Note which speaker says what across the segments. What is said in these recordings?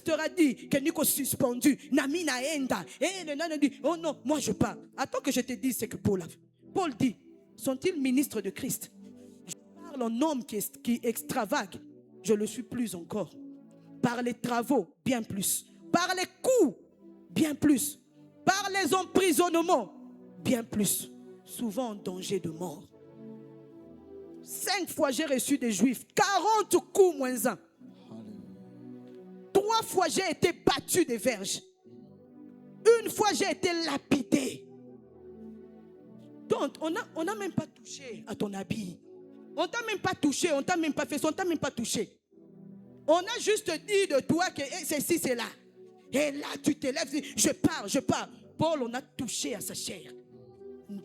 Speaker 1: pasteur a dit que Nico suspendu, Nami naenda. Et le nana dit, oh non, moi je pars. Attends que je te dise ce que Paul a fait. Paul dit, sont-ils ministres de Christ? Je parle en homme qui extravague. Je le suis plus encore. Par les travaux, bien plus. Par les coups, bien plus. Par les emprisonnements, bien plus. Souvent en danger de mort. 5 fois j'ai reçu des Juifs, 40 coups moins 1. 3 fois j'ai été battu des verges. 1 fois j'ai été lapidé. Donc on n'a même pas touché à ton habit. On t'a même pas touché, on t'a même pas fait ça, on t'a même pas touché. On a juste dit de toi que ceci, c'est là. Et là, tu te lèves, je pars, je pars. Paul, on a touché à sa chair.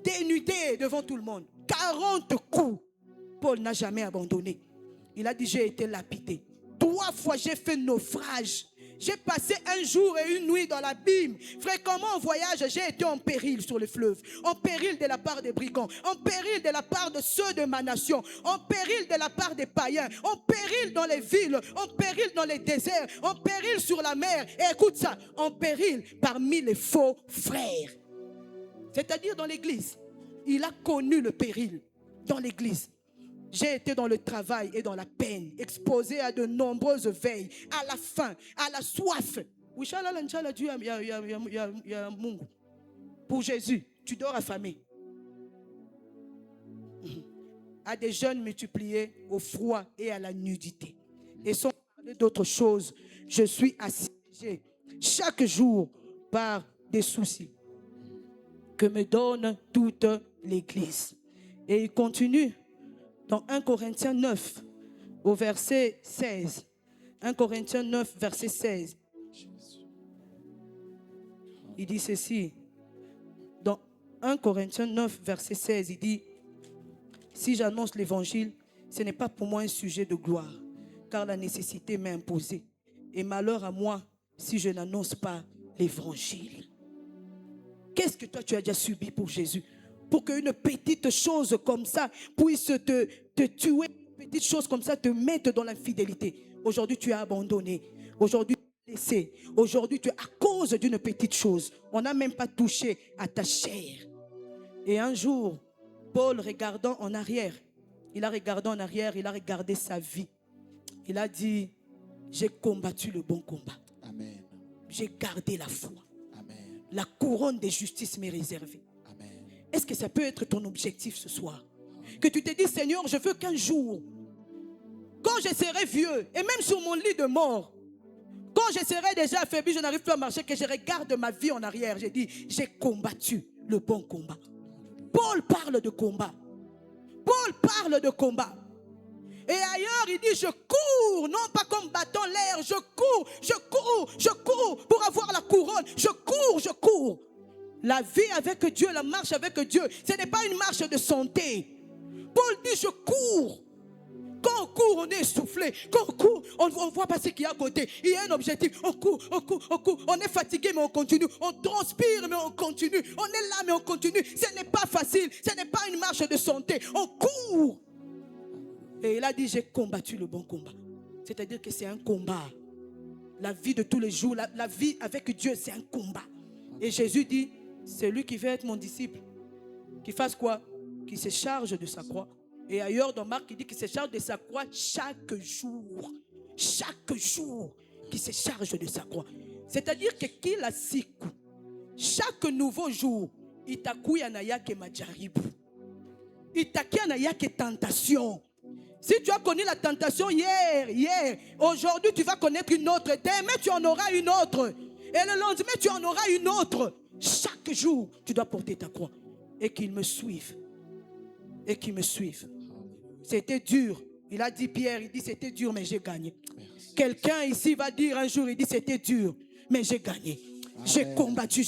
Speaker 1: Dénudé devant tout le monde. 40 coups. Paul n'a jamais abandonné. Il a dit, j'ai été lapidé. 3 fois, j'ai fait naufrage. J'ai passé un jour et une nuit dans l'abîme. Fréquemment en voyage, j'ai été en péril sur le fleuve. En péril de la part des brigands. En péril de la part de ceux de ma nation. En péril de la part des païens. En péril dans les villes. En péril dans les déserts. En péril sur la mer. Et écoute ça, en péril parmi les faux frères. C'est-à-dire dans l'église. Il a connu le péril dans l'église. J'ai été dans le travail et dans la peine, exposé à de nombreuses veilles, à la faim, à la soif. Pour Jésus, tu dors affamé. À des jeûnes multipliés, au froid et à la nudité. Et sans parler d'autres choses, je suis assiégé chaque jour par des soucis que me donne toute l'Église. Et il continue. Dans 1 Corinthiens 9, au verset 16. 1 Corinthiens 9, verset 16. Il dit ceci. Dans 1 Corinthiens 9, verset 16, il dit, si j'annonce l'évangile, ce n'est pas pour moi un sujet de gloire, car la nécessité m'est imposée. Et malheur à moi si je n'annonce pas l'évangile. Qu'est-ce que toi tu as déjà subi pour Jésus? Pour qu'une petite chose comme ça puisse te tuer, une petite chose comme ça te mette dans l'infidélité. Aujourd'hui, tu as abandonné. Aujourd'hui, tu as laissé. Aujourd'hui, à cause d'une petite chose, on n'a même pas touché à ta chair. Et un jour, Paul, regardant en arrière, il a regardé sa vie. Il a dit, j'ai combattu le bon combat.
Speaker 2: Amen.
Speaker 1: J'ai gardé la foi.
Speaker 2: Amen.
Speaker 1: La couronne de justice m'est réservée. Est-ce que ça peut être ton objectif ce soir? Que tu te dis, Seigneur, je veux qu'un jour, quand je serai vieux, et même sur mon lit de mort, quand je serai déjà affaibli, je n'arrive plus à marcher, que je regarde ma vie en arrière, j'ai dit, j'ai combattu le bon combat. Paul parle de combat. Paul parle de combat. Et ailleurs, il dit, je cours, non pas comme battant l'air, je cours pour avoir la couronne. Je cours. La vie avec Dieu, la marche avec Dieu, ce n'est pas une marche de santé. Paul dit, je cours. Quand on court, on est essoufflé. Quand on court, on voit pas ce qu'il y a à côté. Il y a un objectif. On court. On est fatigué, mais on continue. On transpire, mais on continue. On est là, mais on continue. Ce n'est pas facile. Ce n'est pas une marche de santé. On court. Et il a dit, j'ai combattu le bon combat. C'est-à-dire que c'est un combat. La vie de tous les jours, la vie avec Dieu, c'est un combat. Et Jésus dit, celui qui veut être mon disciple, qui fasse quoi? Qui se charge de sa croix. Et ailleurs dans Marc, il dit qu'il se charge de sa croix chaque jour. Chaque jour, qui se charge de sa croix. C'est-à-dire que qu'il a siku. Chaque nouveau jour, il t'accouille à yake majaribu. Il t'accouille à yake tentation. Si tu as connu la tentation hier, aujourd'hui tu vas connaître une autre. Demain tu en auras une autre. Et le lendemain tu en auras une autre. Chaque jour tu dois porter ta croix. Et qu'ils me suivent. Et qu'ils me suivent. C'était dur. Il a dit Pierre, il dit c'était dur mais j'ai gagné. Quelqu'un ici va dire un jour, il dit c'était dur mais j'ai gagné. J'ai combattu.